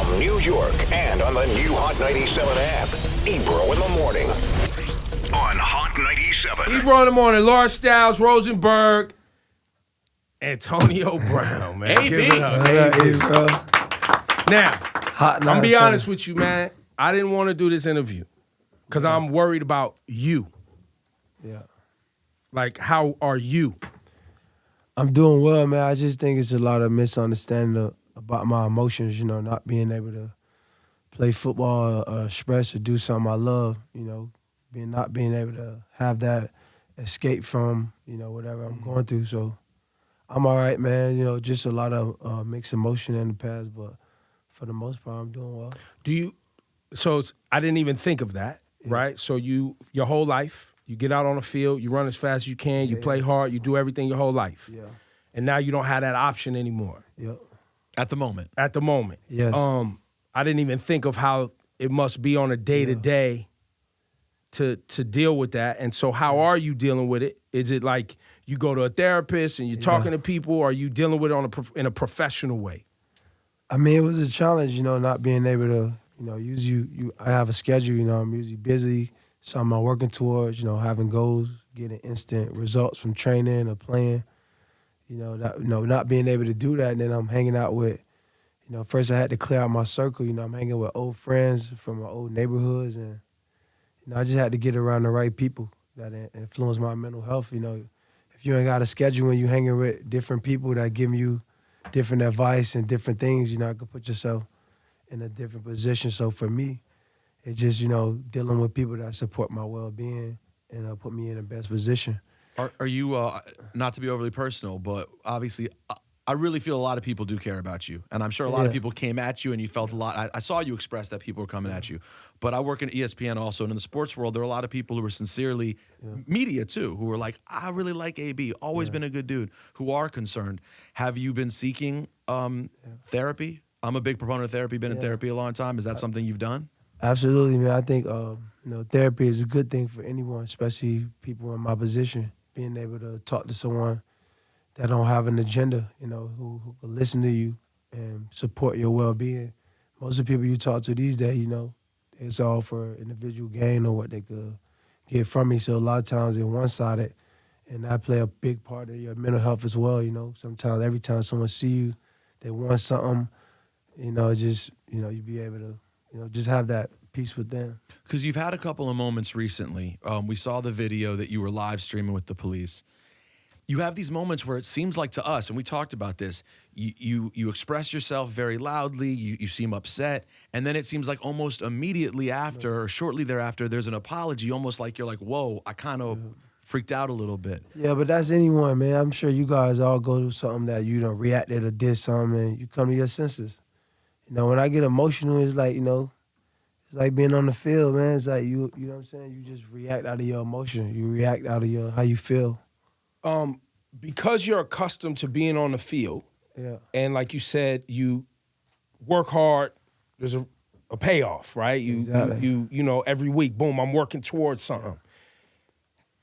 From New York and on the new Hot 97 app, Ebro in the morning on Hot 97. Ebro in the morning, Laura Styles, Rosenberg, Antonio Brown, man. AB. Give it up, Ebro. Now, Hot I'm gonna be 97. honest with you, man. I didn't want to do this interview because I'm worried about you. Yeah. Like, how are you? I'm doing well, man. I just think it's a lot of misunderstanding about my emotions, not being able to play football or express or do something I love, not being able to have that escape from, whatever I'm going through. So I'm all right, man. Just a lot of mixed emotion in the past, but for the most part, I'm doing well. I didn't even think of that, right? So your whole life, you get out on the field, you run as fast as you can, you play hard, you do everything your whole life. Yeah. And now you don't have that option anymore. Yep. At the moment. At the moment. Yes. I didn't even think of how it must be on a day-to-day to deal with that. And so how are you dealing with it? Is it like you go to a therapist and you're talking to people, or are you dealing with it in a professional way? I mean, it was a challenge, not being able to, usually I have a schedule, I'm usually busy, something I'm working towards, having goals, getting instant results from training or playing, not being able to do that. And then I'm hanging out with, first I had to clear out my circle, I'm hanging with old friends from my old neighborhoods, and, I just had to get around the right people that influence my mental health. If you ain't got a schedule and you hanging with different people that give you different advice and different things, I could put yourself in a different position. So for me, it's just, dealing with people that support my well-being and put me in the best position. Are you, not to be overly personal, but obviously I really feel a lot of people do care about you. And I'm sure a lot of people came at you and you felt a lot. I saw you express that people were coming at you. But I work in ESPN also, and in the sports world, there are a lot of people who are sincerely, media too, who are like, I really like AB, always been a good dude, who are concerned. Have you been seeking therapy? I'm a big proponent of therapy, been in therapy a long time. Is that something you've done? Absolutely, man. I think, therapy is a good thing for anyone, especially people in my position. Being able to talk to someone that don't have an agenda, who will listen to you and support your well-being. Most of the people you talk to these days, it's all for individual gain or what they could get from me. So a lot of times they're one-sided, and that play a big part of your mental health as well. Sometimes every time someone see you, they want something. You be able to, just have that peace with them. Because you've had a couple of moments recently. We saw the video that you were live streaming with the police. You have these moments where it seems like to us, and we talked about this, you express yourself very loudly, you seem upset, and then it seems like almost immediately after or shortly thereafter, there's an apology, almost like you're like, whoa, I kind of freaked out a little bit. Yeah, but that's anyone, man. I'm sure you guys all go through something that you done reacted or did something, and you come to your senses. When I get emotional, it's like, it's like being on the field, man. It's like you know what I'm saying? You just react out of your emotion. You react out of how you feel. Because you're accustomed to being on the field, and like you said, you work hard, there's a payoff, right? Exactly. You every week, boom, I'm working towards something.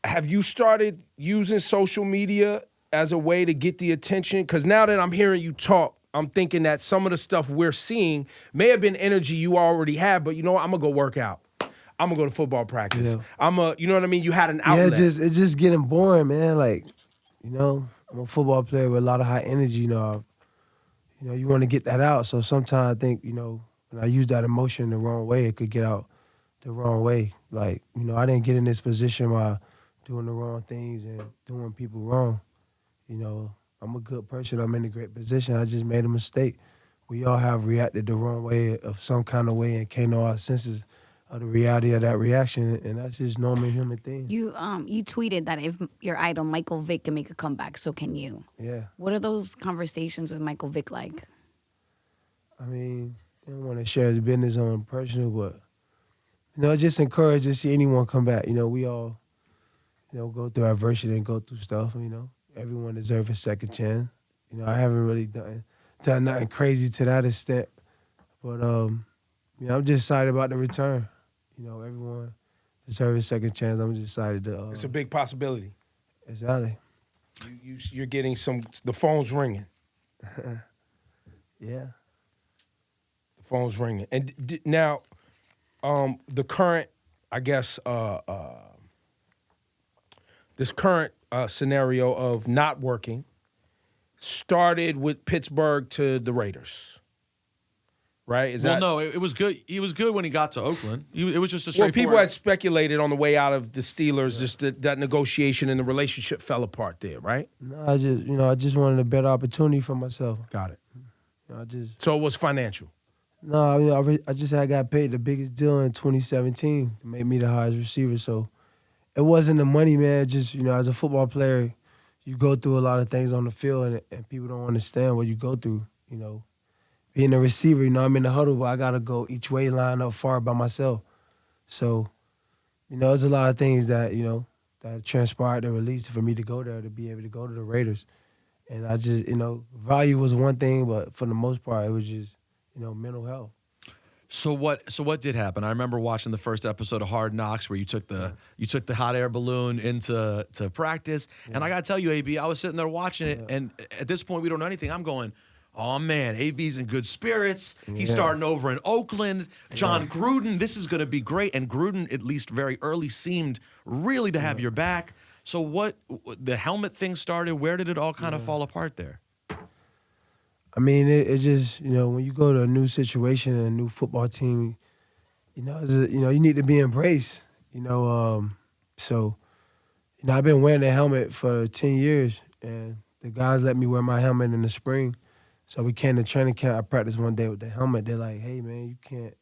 Have you started using social media as a way to get the attention? Because now that I'm hearing you talk, I'm thinking that some of the stuff we're seeing may have been energy you already had, but I'm going to go work out. I'm going to go to football practice. Yeah. You know what I mean? You had an outlet. Yeah, it's just getting boring, man. Like, I'm a football player with a lot of high energy, you want to get that out. So sometimes I think, when I use that emotion the wrong way, it could get out the wrong way. Like, I didn't get in this position by doing the wrong things and doing people wrong. I'm a good person. I'm in a great position. I just made a mistake. We all have reacted the wrong way of some kind of way and can't know our senses of the reality of that reaction, and that's just normal human thing. You tweeted that if your idol Michael Vick can make a comeback, so can you. Yeah. What are those conversations with Michael Vick like? I mean, I don't want to share his business on personal, but just encourage to see anyone come back. We all, go through adversity and go through stuff. Everyone deserves a second chance. I haven't really done nothing crazy to that extent, but I'm just excited about the return. Everyone deserves a second chance. I'm just excited to. It's a big possibility. Exactly. You're getting the phone's ringing. Yeah. The Phone's ringing. And now, the current, I guess, this current scenario of not working started with Pittsburgh to the Raiders, right? No, it was good. He was good when he got to Oakland. It was just a Well, straightforward. people had speculated on the way out of the Steelers, just that negotiation and the relationship fell apart there, right? No, I just wanted a better opportunity for myself. Got it. So it was financial. No, I just had got paid the biggest deal in 2017 to make me the highest receiver. So it wasn't the money, man. Just, as a football player, you go through a lot of things on the field, and people don't understand what you go through, Being a receiver, I'm in the huddle, but I got to go each way, line up far by myself. So, there's a lot of things that, that transpired and released for me to go there, to be able to go to the Raiders. And I just, value was one thing, but for the most part, it was just, mental health. So what did happen? I remember watching the first episode of Hard Knocks where you took the hot air balloon into practice, and I gotta tell you, AB, I was sitting there watching it, and at this point we don't know anything. I'm going, oh man, AB's in good spirits. He's starting over in Oakland. John Gruden, this is gonna be great. And Gruden, at least very early, seemed really to have your back. So what the helmet thing started? Where did it all kind of fall apart there? I mean, it just, when you go to a new situation and a new football team, you need to be embraced, So, I've been wearing that helmet for 10 years, and the guys let me wear my helmet in the spring. So we came to training camp. I practiced one day with the helmet. They're like, hey, man, you can't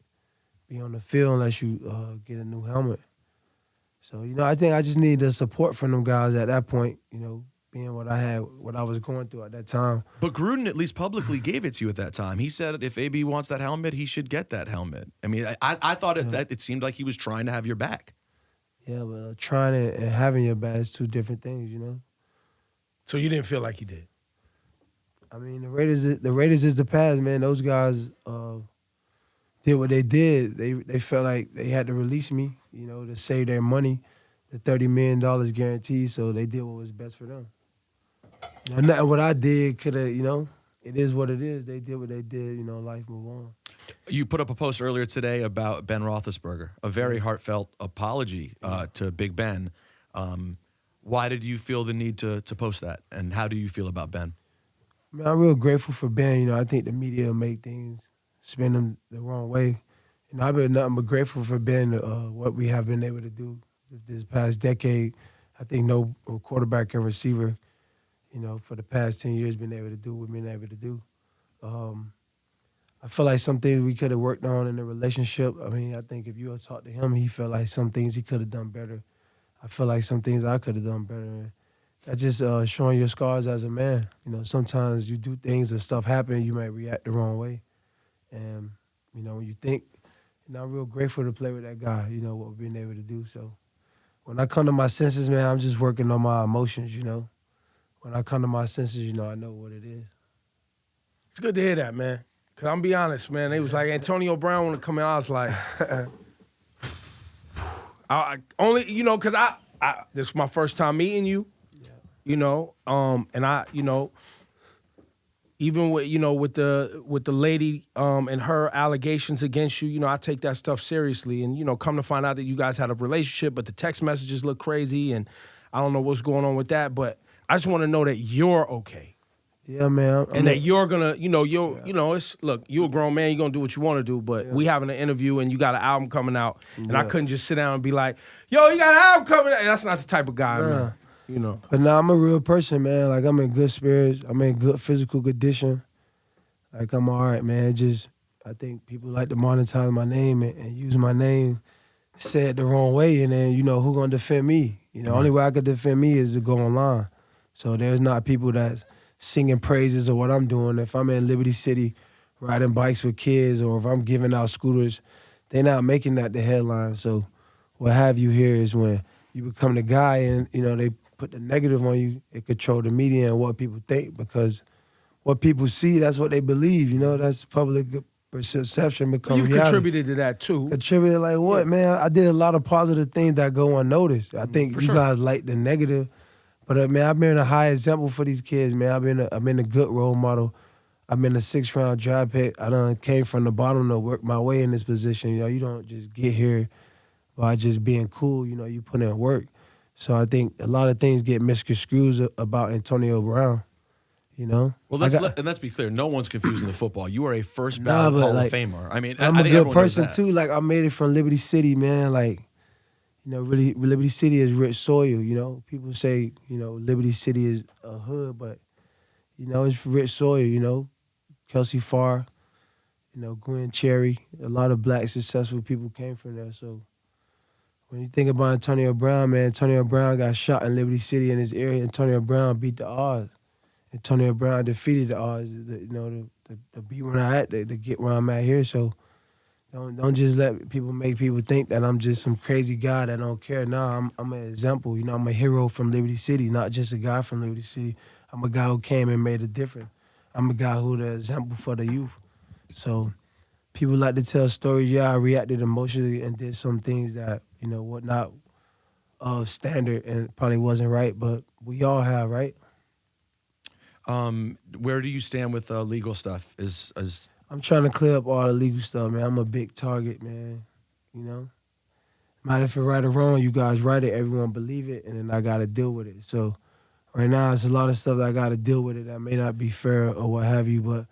be on the field unless you get a new helmet. So, I think I just needed the support from them guys at that point, being what I was going through at that time. But Gruden at least publicly gave it to you at that time. He said if AB wants that helmet, he should get that helmet. I mean, I thought it seemed like he was trying to have your back. Yeah, but trying and having your back is two different things, So you didn't feel like he did? I mean, the Raiders is the past, man. Those guys did what they did. They felt like they had to release me, to save their money, the $30 million guarantee. So they did what was best for them. Nothing what I did could have, it is what it is. They did what they did, life move on. You put up a post earlier today about Ben Roethlisberger, a very heartfelt apology to Big Ben. Why did you feel the need to post that, and how do you feel about Ben? Man, I'm real grateful for Ben. I think the media make things spin them the wrong way. I've been nothing but grateful for Ben, what we have been able to do this past decade. I think no quarterback and receiver, for the past 10 years been able to do what we've been able to do. I feel like some things we could have worked on in the relationship. I mean, I think if you had talked to him, he felt like some things he could have done better. I feel like some things I could have done better. That's just showing your scars as a man. Sometimes you do things and stuff happen, you might react the wrong way. And, when you think, I'm real grateful to play with that guy, what we've been able to do. So when I come to my senses, man, I'm just working on my emotions, When I come to my senses, I know what it is. It's good to hear that, man. Because I'm be honest, man. They was like, Antonio Brown want to come in. I was like, I only, because I this is my first time meeting you, and I, even with the lady and her allegations against you, I take that stuff seriously. And, come to find out that you guys had a relationship, but the text messages look crazy, and I don't know what's going on with that, but I just want to know that you're okay. Yeah, man. And that you're gonna, it's look, you're a grown man, you're gonna do what you want to do, but we having an interview and you got an album coming out, and I couldn't just sit down and be like, yo, you got an album coming out. That's not the type of guy, man. But now I'm a real person, man. Like, I'm in good spirits. I'm in good physical condition. Like, I'm all right, man. I think people like to monetize my name and use my name said the wrong way, and then, who gonna defend me? The only way I could defend me is to go online. So there's not people that's singing praises of what I'm doing. If I'm in Liberty City riding bikes with kids, or if I'm giving out scooters, they're not making that the headline. So what have you here is when you become the guy and, they put the negative on you, it control the media and what people think, because what people see, that's what they believe. That's public perception become You've reality. contributed to that too. Contributed like what, man? I did a lot of positive things that go unnoticed. I think you guys like the negative. But man, I've been a high example for these kids, man. I've been a good role model. I'm in a 6th round draft pick. I done came from the bottom to work my way in this position. You know, you don't just get here by just being cool. You know, you put in work. So I think a lot of things get misconstrued about Antonio Brown. You know, Well, let's be clear. No one's confusing the football. You are a first Nah, ballot but, Hall like, of Famer. I mean, I'm I a think good everyone knows person that. too. Like I made it from Liberty City, man. Like, you know, really, Liberty City is rich soil. You know, people say, you know, Liberty City is a hood, but you know, it's rich soil. You know, Kelsey Farr, you know, Gwen Cherry, a lot of black successful people came from there. So when you think about Antonio Brown, man, Antonio Brown got shot in Liberty City in his area. Antonio Brown beat the odds. Antonio Brown defeated the odds, you know, to be where I'm at, to get where I'm at here. So don't just let people make people think that I'm just some crazy guy that don't care. Nah, I'm an example. You know, I'm a hero from Liberty City, not just a guy from Liberty City. I'm a guy who came and made a difference. I'm a guy who the example for the youth. So people like to tell stories. Yeah, I reacted emotionally and did some things that, you know, were not of standard and probably wasn't right, but we all have, right? Where do you stand with legal stuff? I'm trying to clear up all the legal stuff, man. I'm a big target, man. You know? Matter if it's right or wrong, you guys write it, everyone believe it, and then I got to deal with it. So right now, it's a lot of stuff that I got to deal with it that may not be fair or what have you, but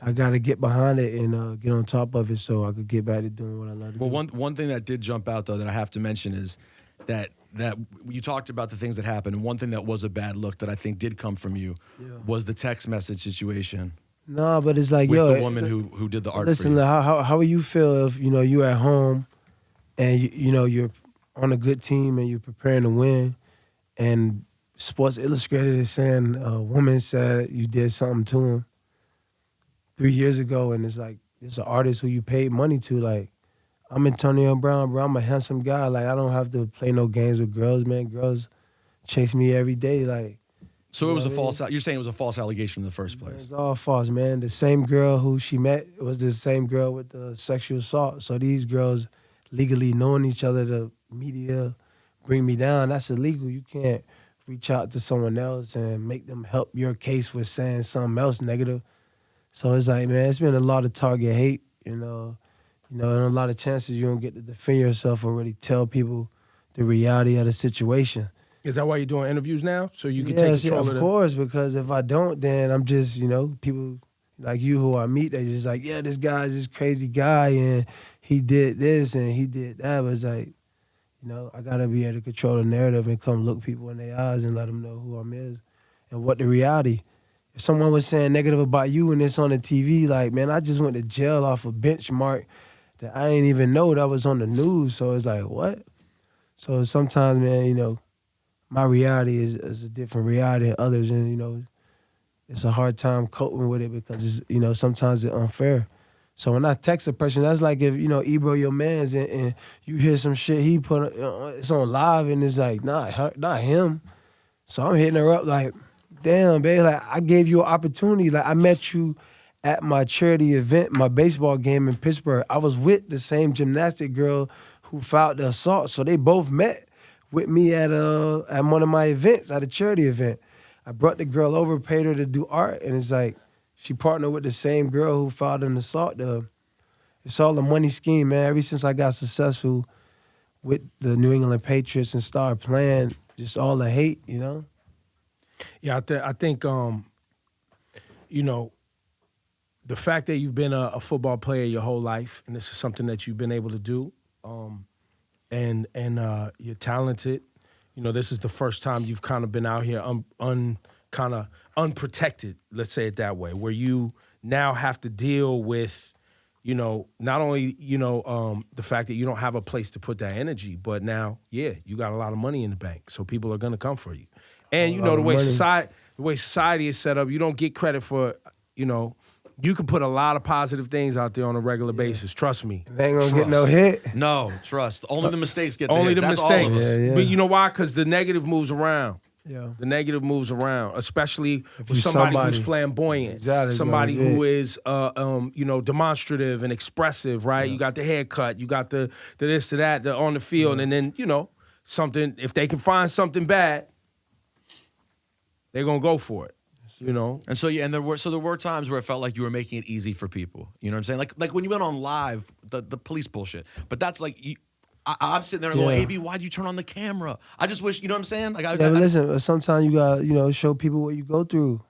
I got to get behind it and get on top of it so I could get back to doing what I love to do. Well, one thing that did jump out, though, that I have to mention is that you talked about the things that happened, and one thing that was a bad look that I think did come from you was the text message situation. No, but it's like, with yo, the woman who did the art listen, for you. how will you feel if, you know, you're at home and, you know, you're on a good team and you're preparing to win, and Sports Illustrated is saying a woman said you did something to him 3 years ago, and it's like, it's an artist who you paid money to. Like, I'm Antonio Brown, bro. I'm a handsome guy. Like, I don't have to play no games with girls, man. Girls chase me every day. Like, So it was a false. You're saying it was a false allegation in the first man, place. it's all false, man. The same girl who she met was the same girl with the sexual assault. So these girls legally knowing each other, the media bring me down. That's illegal. You can't reach out to someone else and make them help your case with saying something else negative. So it's like, man, it's been a lot of target hate, and a lot of chances you don't get to defend yourself or really tell people the reality of the situation. Is that why you're doing interviews now? So you can Yes, take control of course, because if I don't, then I'm just, people like you who I meet, they just like, yeah, this guy's this crazy guy and he did this and he did that. But it's like, I got to be able to control the narrative and come look people in their eyes and let them know who I'm is and what the reality. If someone was saying negative about you and it's on the TV, like, man, I just went to jail off a benchmark that I didn't even know that was on the news. So it's like, what? So sometimes, man, my reality is a different reality than others, and it's a hard time coping with it because it's, sometimes it's unfair. So when I text a person, that's like if Ebro your man's and you hear some shit he put it's on live and it's like not him. So I'm hitting her up like, damn, babe, like I gave you an opportunity. Like I met you at my charity event, my baseball game in Pittsburgh. I was with the same gymnastic girl who filed the assault, so they both met with me at one of my events, at a charity event. I brought the girl over, paid her to do art, and it's like she partnered with the same girl who filed an assault. It's all a money scheme, man. Ever since I got successful with the New England Patriots and started playing, just all the hate, Yeah, I think the fact that you've been a football player your whole life, and this is something that you've been able to do, and you're talented. This is the first time you've kind of been out here kind of unprotected, let's say it that way, where you now have to deal with, not only, the fact that you don't have a place to put that energy, but now, you got a lot of money in the bank, so people are going to come for you. And, the way society is set up, you don't get credit for, you can put a lot of positive things out there on a regular basis. Trust me. They ain't gonna get no hit. No, trust. Only the mistakes get the Only hits. the That's all of mistakes. us. Yeah. But you know why? Because the negative moves around. Yeah. The negative moves around, especially with you somebody somebody- who's flamboyant, Exactly, somebody man. who is, demonstrative and expressive, right? You got the haircut, you got the this, to that, the on the field, and then, something, if they can find something bad, they're going to go for it. You know? And so and there were times where it felt like you were making it easy for people. You know what I'm saying? Like when you went on live, the police bullshit. But that's like I'm sitting there and going, AB, why'd you turn on the camera? I just wish, you know what I'm saying? Like but listen, sometimes you gotta, show people what you go through.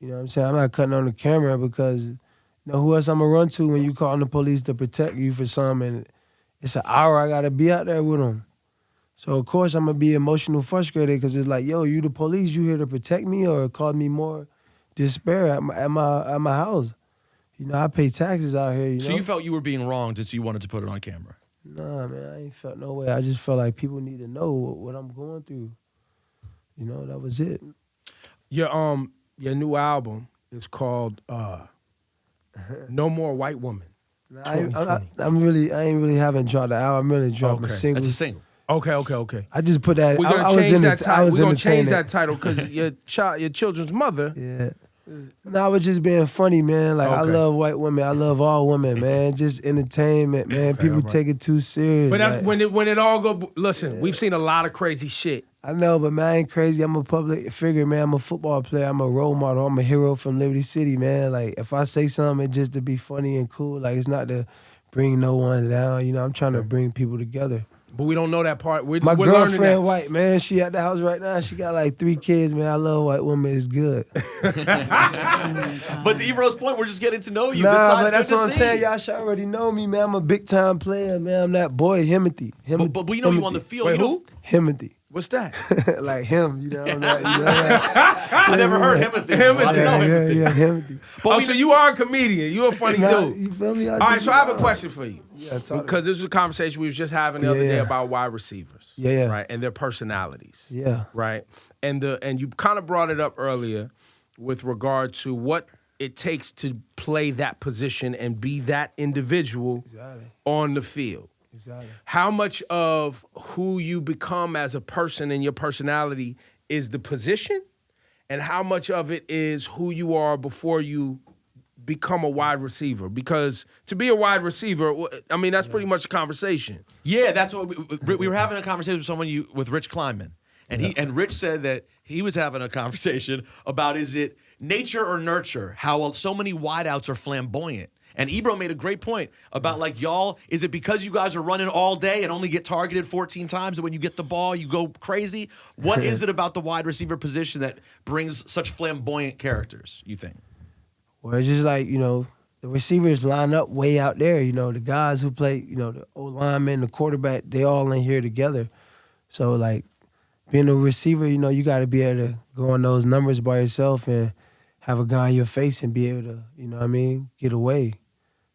You know what I'm saying? I'm not cutting on the camera because who else I'm gonna run to when you calling the police to protect you for something, and it's an hour I gotta be out there with them. So of course I'm gonna be emotional frustrated because it's like, yo, you the police, you here to protect me or cause me more despair at my house. I pay taxes out here. So you felt you were being wronged, so you wanted to put it on camera? Nah, man, I ain't felt no way. I just felt like people need to know what I'm going through. That was it. Your new album is called No More White Woman. I ain't really haven't dropped the album. I'm really dropping a single. It's a single. Okay. I just put that. We're gonna I was change in that the. title. I was We're gonna change entertaining. that title because your children's mother. Yeah. No, I was just being funny, man. Like I Okay. love white women. I love all women, man. Just entertainment, man. People take it too serious. But that's like, when it all go. Listen, we've seen a lot of crazy shit. I know, but man, I ain't crazy. I'm a public figure, man. I'm a football player. I'm a role model. I'm a hero from Liberty City, man. Like if I say something, it's just to be funny and cool. Like it's not to bring no one down. I'm trying to bring people together. But we don't know that part. We're My learning that. girlfriend white, man. She at the house right now. She got like 3 kids, man. I love white women. It's good. But to Ebro's point, we're just getting to know you. Nah, but that's what I'm saying. Y'all should already know me, man. I'm a big time player, man. I'm that boy, Himothy. But we know you on the field. Wait, who? Himothy. What's that? Like him, I'm not, I never heard Himothy. I didn't know Himothy. Yeah, Himothy. But so you are a comedian. You're a funny dude. You feel me? All right, so I have a question for you. Yeah, because this was a conversation we was just having the other day about wide receivers. Yeah. Right, and their personalities. Yeah. Right, and you kind of brought it up earlier with regard to what it takes to play that position and be that individual on the field. Exactly. How much of who you become as a person and your personality is the position, and how much of it is who you are before you become a wide receiver? Because to be a wide receiver, I mean, that's pretty much a conversation. Yeah, that's what we were having a conversation with someone with Rich Kleinman, and Rich said that he was having a conversation about is it nature or nurture? How so many wideouts are flamboyant. And Ebro made a great point about like y'all, is it because you guys are running all day and only get targeted 14 times and when you get the ball you go crazy? What is it about the wide receiver position that brings such flamboyant characters, you think? Well, it's just like, the receivers line up way out there. The guys who play, the O-lineman, the quarterback, they all in here together. So like being a receiver, you got to be able to go on those numbers by yourself and have a guy in your face and be able to, get away.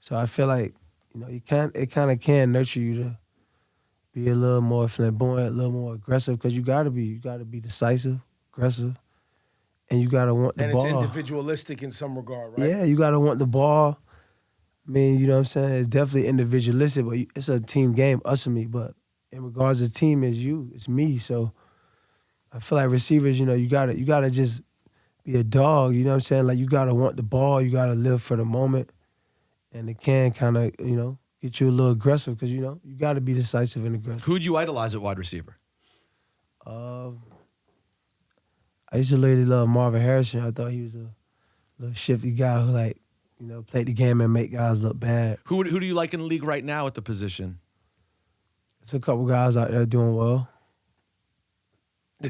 So I feel like, it kind of can nurture you to be a little more flamboyant, a little more aggressive, because you gotta be decisive, aggressive, and you gotta want the ball. And it's individualistic in some regard, right? Yeah, you gotta want the ball. I mean, you know what I'm saying? It's definitely individualistic, but it's a team game, us and me. But in regards to team, it's me. So I feel like receivers, you gotta just be a dog. You know what I'm saying? Like you gotta want the ball. You gotta live for the moment. And it can kind of, get you a little aggressive because, you got to be decisive and aggressive. Who'd you idolize at wide receiver? I used to really love Marvin Harrison. I thought he was a little shifty guy who, played the game and make guys look bad. Who do you like in the league right now at the position? There's a couple guys out there doing well. Yo,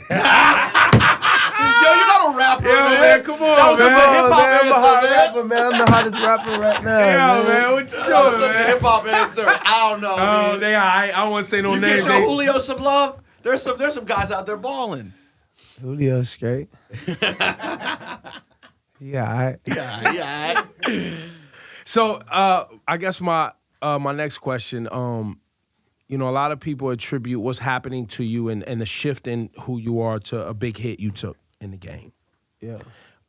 you're not a rapper, man. Come on, that was man. such a hip-hop I'm a answer, hot man. rapper, man. I'm the hottest rapper right now. Yeah, man, what you doing, That was such a man? hip-hop answer. I don't know, Oh, man. they all right. I don't want to say no You names. can't show Julio some love? There's some guys out there balling. Julio straight. Yeah, all right. Yeah. So, I guess my next question, a lot of people attribute what's happening to you and the shift in who you are to a big hit you took in the game. Yeah.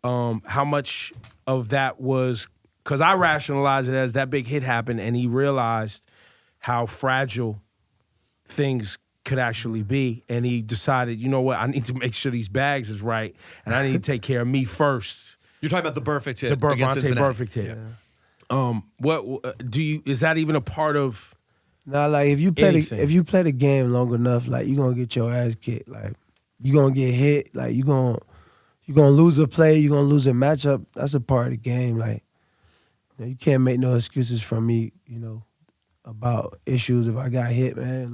How much of that was, because I rationalized it as that big hit happened and he realized how fragile things could actually be, and he decided, you know what, I need to make sure these bags is right, and I need to take care of me first. You're talking about the perfect hit. The against Vontae Cincinnati. perfect hit. Yeah. What do you? Is that even a part of? Now, like if you play the game long enough, like you're gonna get your ass kicked. Like you're gonna get hit. Like you're you're gonna lose a play, you're gonna lose a matchup. That's a part of the game. Like, you can't make no excuses from me, about issues if I got hit, man.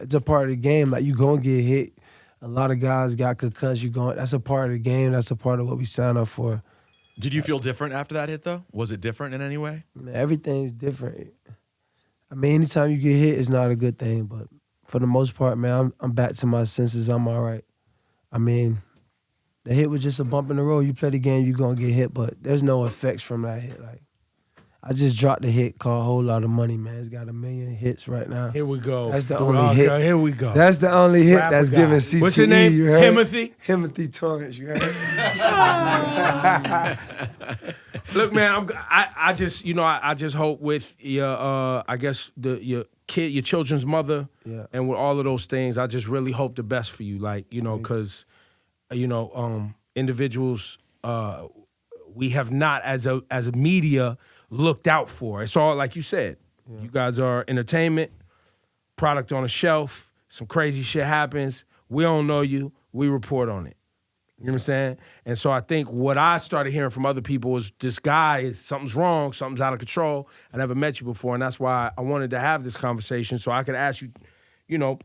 It's a part of the game. Like, you gonna get hit. A lot of guys got concussed. That's a part of the game. That's a part of what we signed up for. Did you feel different after that hit, though? Was it different in any way? Man, everything's different. I mean, anytime you get hit, it's not a good thing. But for the most part, man, I'm back to my senses. I'm all right. I mean, the hit was just a bump in the road. You play the game, you're going to get hit. But there's no effects from that hit. Like, I just dropped the hit, called a whole lot of money, man. It's got 1 million hits right now. Here we go. That's the only hit. Here we go. That's the only hit Rapper that's guy. giving CTE. What's your name? You heard? Timothy? Timothy Torrance, you heard? Look, man, I just hope with your I guess your children's mother, Yeah. and with all of those things, I just really hope the best for you. Like, because individuals we have not as a media looked out for. It's all like you said. Yeah. You guys are entertainment, product on a shelf. Some crazy shit happens. We don't know you. We report on it. You know what I'm saying? And so I think what I started hearing from other people was this guy something's wrong, something's out of control. I never met you before, and that's why I wanted to have this conversation so I could ask you,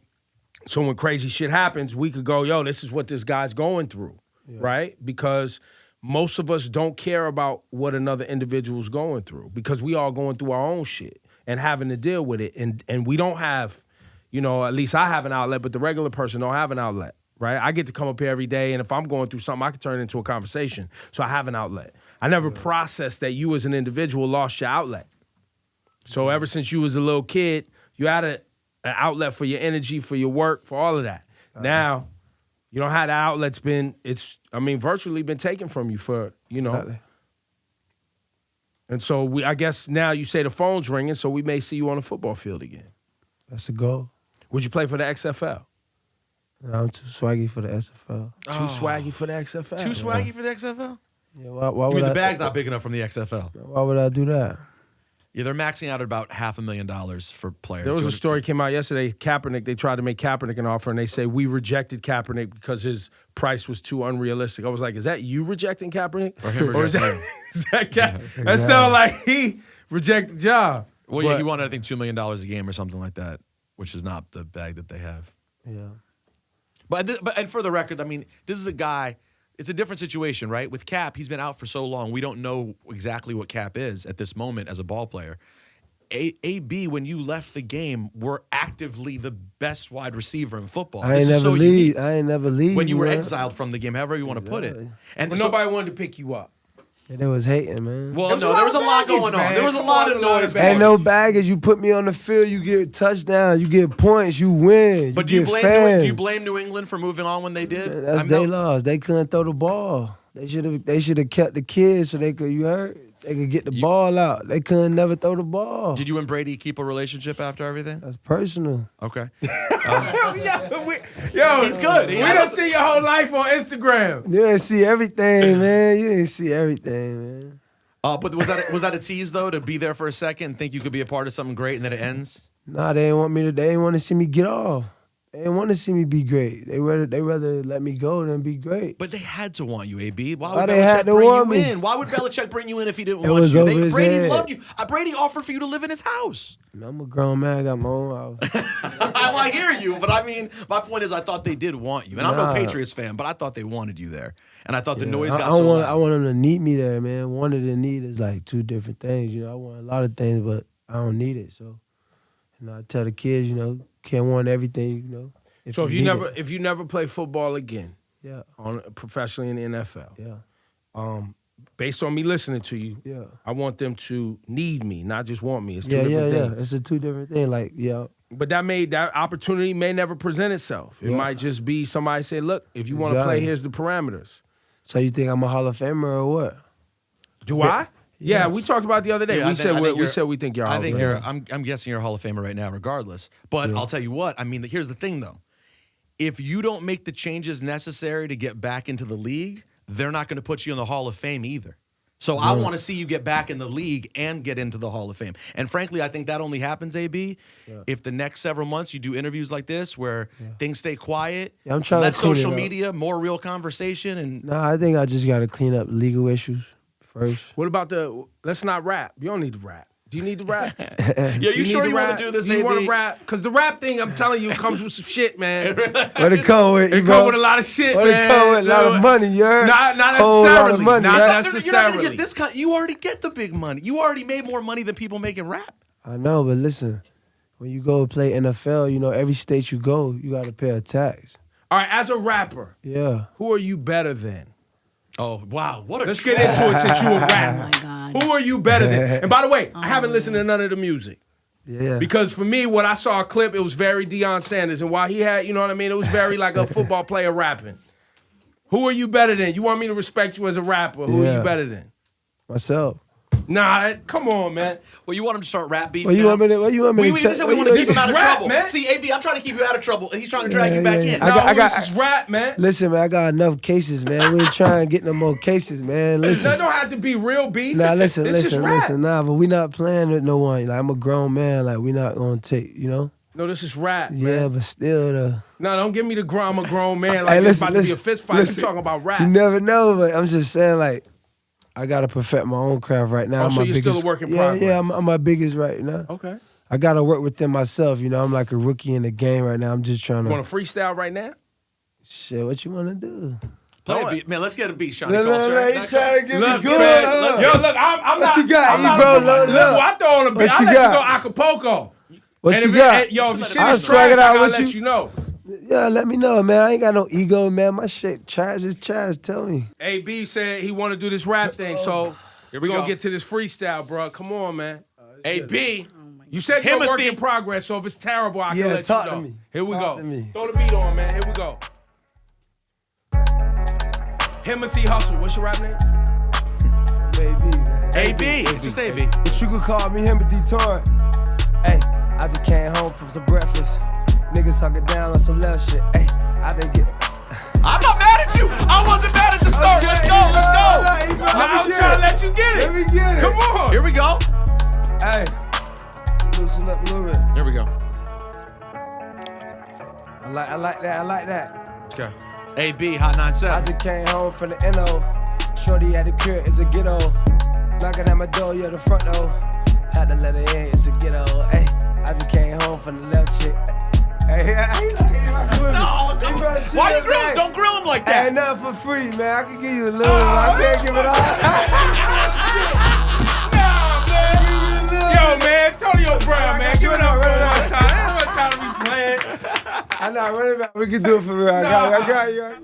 so when crazy shit happens, we could go, yo, this is what this guy's going through, right? Because most of us don't care about what another individual's going through because we all going through our own shit and having to deal with it. And we don't have, at least I have an outlet, but the regular person don't have an outlet, right? I get to come up here every day, and if I'm going through something, I can turn it into a conversation. So I have an outlet. I never processed that you as an individual lost your outlet. So ever since you was a little kid, you had an outlet for your energy, for your work, for all of that. Now, you don't have that outlet's virtually been taken from you for, Exactly. And so I guess now you say the phone's ringing, so we may see you on the football field again. That's the goal. Would you play for the XFL? No, I'm too swaggy for the SFL. Too swaggy for the XFL. Too swaggy for the XFL? Yeah, why You would mean the bag's not big enough from the XFL? Why would I do that? Yeah, they're maxing out at about $500,000 for players. There was a story came out yesterday. Kaepernick, they tried to make Kaepernick an offer, and they say we rejected Kaepernick because his price was too unrealistic. I was like, is that you rejecting Kaepernick? Or him rejecting him? Is that That sounds like he rejected the job. Well, yeah, he wanted, I think, $2 million a game or something like that, which is not the bag that they have. Yeah. But and for the record, I mean, this is a guy. It's a different situation, right? With Cap, he's been out for so long. We don't know exactly what Cap is at this moment as a ball player. AB, when you left the game, were actively the best wide receiver in football. I ain't never leave. When you were exiled from the game, however you want to put it. And But so, nobody wanted to pick you up. Yeah, they was hating, man. well, no, there was a lot going on. There was a lot of noise. Ain't no baggage. You put me on the field, you get touchdowns, you get points, you win. But you do you blame New England for moving on when they did? That's their loss. They couldn't throw the ball. They should have kept the kids so they could. You heard? They could get the ball out. They couldn't never throw the ball. Did you and Brady keep a relationship after everything? That's personal. Okay. Yo, He's good. We don't see your whole life on Instagram. You didn't see everything, man. You didn't see everything, man. But was that a tease though, to be there for a second and think you could be a part of something great and then it ends? Nah, they didn't want to see me get off. They didn't want to see me be great. They rather let me go than be great. But they had to want you, AB. Why Why would they Belichick had to bring want you me? in? Why would Belichick bring you in if he didn't It want was you? over his Brady head. loved you. Brady offered for you to live in his house. I'm a grown man. I got my own house. I hear you, but I mean, my point is I thought they did want you. And I'm no Nah. Patriots fan, but I thought they wanted you there. And I thought the noise I got so loud. I want them to need me there, man. Wanted and need is like two different things. I want a lot of things, but I don't need it. So, I tell the kids, can't want everything, So if need you never play football again, Yeah. professionally in the NFL, Yeah. based on me listening to you, Yeah. I want them to need me, not just want me. It's two Yeah, different yeah. things. It's a two different thing. Like, yeah. But that opportunity may never present itself. It Yeah. might just be somebody say, look, if you want to play, Exactly. here's the parameters. So you think I'm a Hall of Famer or what? Do I? Yeah, Yeah. we talked about the other day. Yeah, we I said think we think you're. I Hall think of you're. Famer. I'm guessing you're a Hall of Famer right now, regardless. But I'll tell you what. I mean, here's the thing, though. If you don't make the changes necessary to get back into the league, they're not going to put you in the Hall of Fame either. So I want to see you get back in the league and get into the Hall of Fame. And frankly, I think that only happens, AB, if the next several months you do interviews like this where things stay quiet, I'm trying less to clean social it up. media, more real conversation. And Nah, I think I just got to clean up legal issues first. What about let's not rap. You don't need to rap. Do you need to rap? you sure you want to do this, Do you AB? want to rap? Because the rap thing, I'm telling you, comes with some shit, man. What it come with? It come with a lot of shit, What man. it come with? A lot of money, you heard? Not Whole lot of necessarily. money, Not right? necessarily. You're not gonna get this kind. You already get the big money. You already made more money than people making rap. I know, but listen, when you go play NFL, you know, every state you go, you got to pay a tax. All right, as a rapper, Yeah. who are you better than? Oh wow, what a Let's get into it since you a Oh my rapper. God. Who are you better than? And by the way, I haven't listened to none of the music. Yeah. Because for me, when I saw a clip, it was very Deion Sanders. And while he had, you know what I mean, it was very like a football player rapping. Who are you better than? You want me to respect you as a rapper. Who are you Yeah. better than? Myself. Nah, come on, man. Well, you want him to start rap beef? What you now? want me to? What you want me We to? just said we want to keep him out of rap, trouble. man. See, AB, I'm trying to keep you out of trouble, and he's trying to drag you back in. No, I got- this is rap, man. Listen, man, I got enough cases, man. We ain't trying to get no more cases, man. That Listen. don't have to be real beef. Nah, This is rap. listen. Nah, but we not playing with no one. Like, I'm a grown man. Like, we not gonna take, you know? No, this is rap, Yeah, man. but still, though. No, don't give me the I'm a grown man. Like Hey, it's listen, about to be a listen, fist fight. listen. You talking about rap. You never know, but I'm just saying, like, I gotta perfect my own craft right now. Oh, I'm so my you're still biggest, a work in yeah, progress. Yeah, I'm my biggest right now. Okay. I gotta work within myself. You know, I'm like a rookie in the game right now. I'm just trying You to. want to freestyle right now? Shit, what you wanna do? Play a beat, man. Let's get a beat, Shawnee No, Culture. you trying to get Look, me good? man, huh? yo, look, I'm What not. you got, I'm not Ebro? look, Load it well, up. I throw on a beat. What I you let got? you go Acapulco. What And you if got? yo, if the shit I'll is swag trash, it I out gotta with let you. you know. Yeah, let me know, man. I ain't got no ego, man. My shit trash is trash. Tell me. AB said he want to do this rap thing, so Here we're we gonna go. get to this freestyle, bro. Come on, man. AB. You said you're a work Timothy. in progress, so if it's terrible, I Yeah, can let talk you to know. me. Here we Talk go. to me. Throw the beat on, man. Here we go. Timothy Hustle. What's your rap name? Baby, man. AB. Just AB. But you could call me Timothy Torrent. Hey, I just came home from some breakfast. Niggas talking down on some left shit. Hey, I didn't get it. I'm not mad at you. I wasn't mad at the start. Let's go. Let's go. I was trying to let you get it. Let me get it. Come on. Here we go. Hey, loosen up a little bit. Here we go. I like that. Okay. AB, Hot I 97. just came home from the NO. Shorty at the crib, it's a ghetto. Knocking at my door, yeah, the front door. Had to let her in, it's a ghetto. Hey, I just came home from the left chick. Hey, No, why you grill him? Don't grill him like that. Ain't nothing for free, man. I can give you a little, but I can't give it all. Nah, man. Yo, man, Antonio Brown, man. Give it up one more time. Ain't no time to be playing. I'm not running back. We can do it for real. I got you.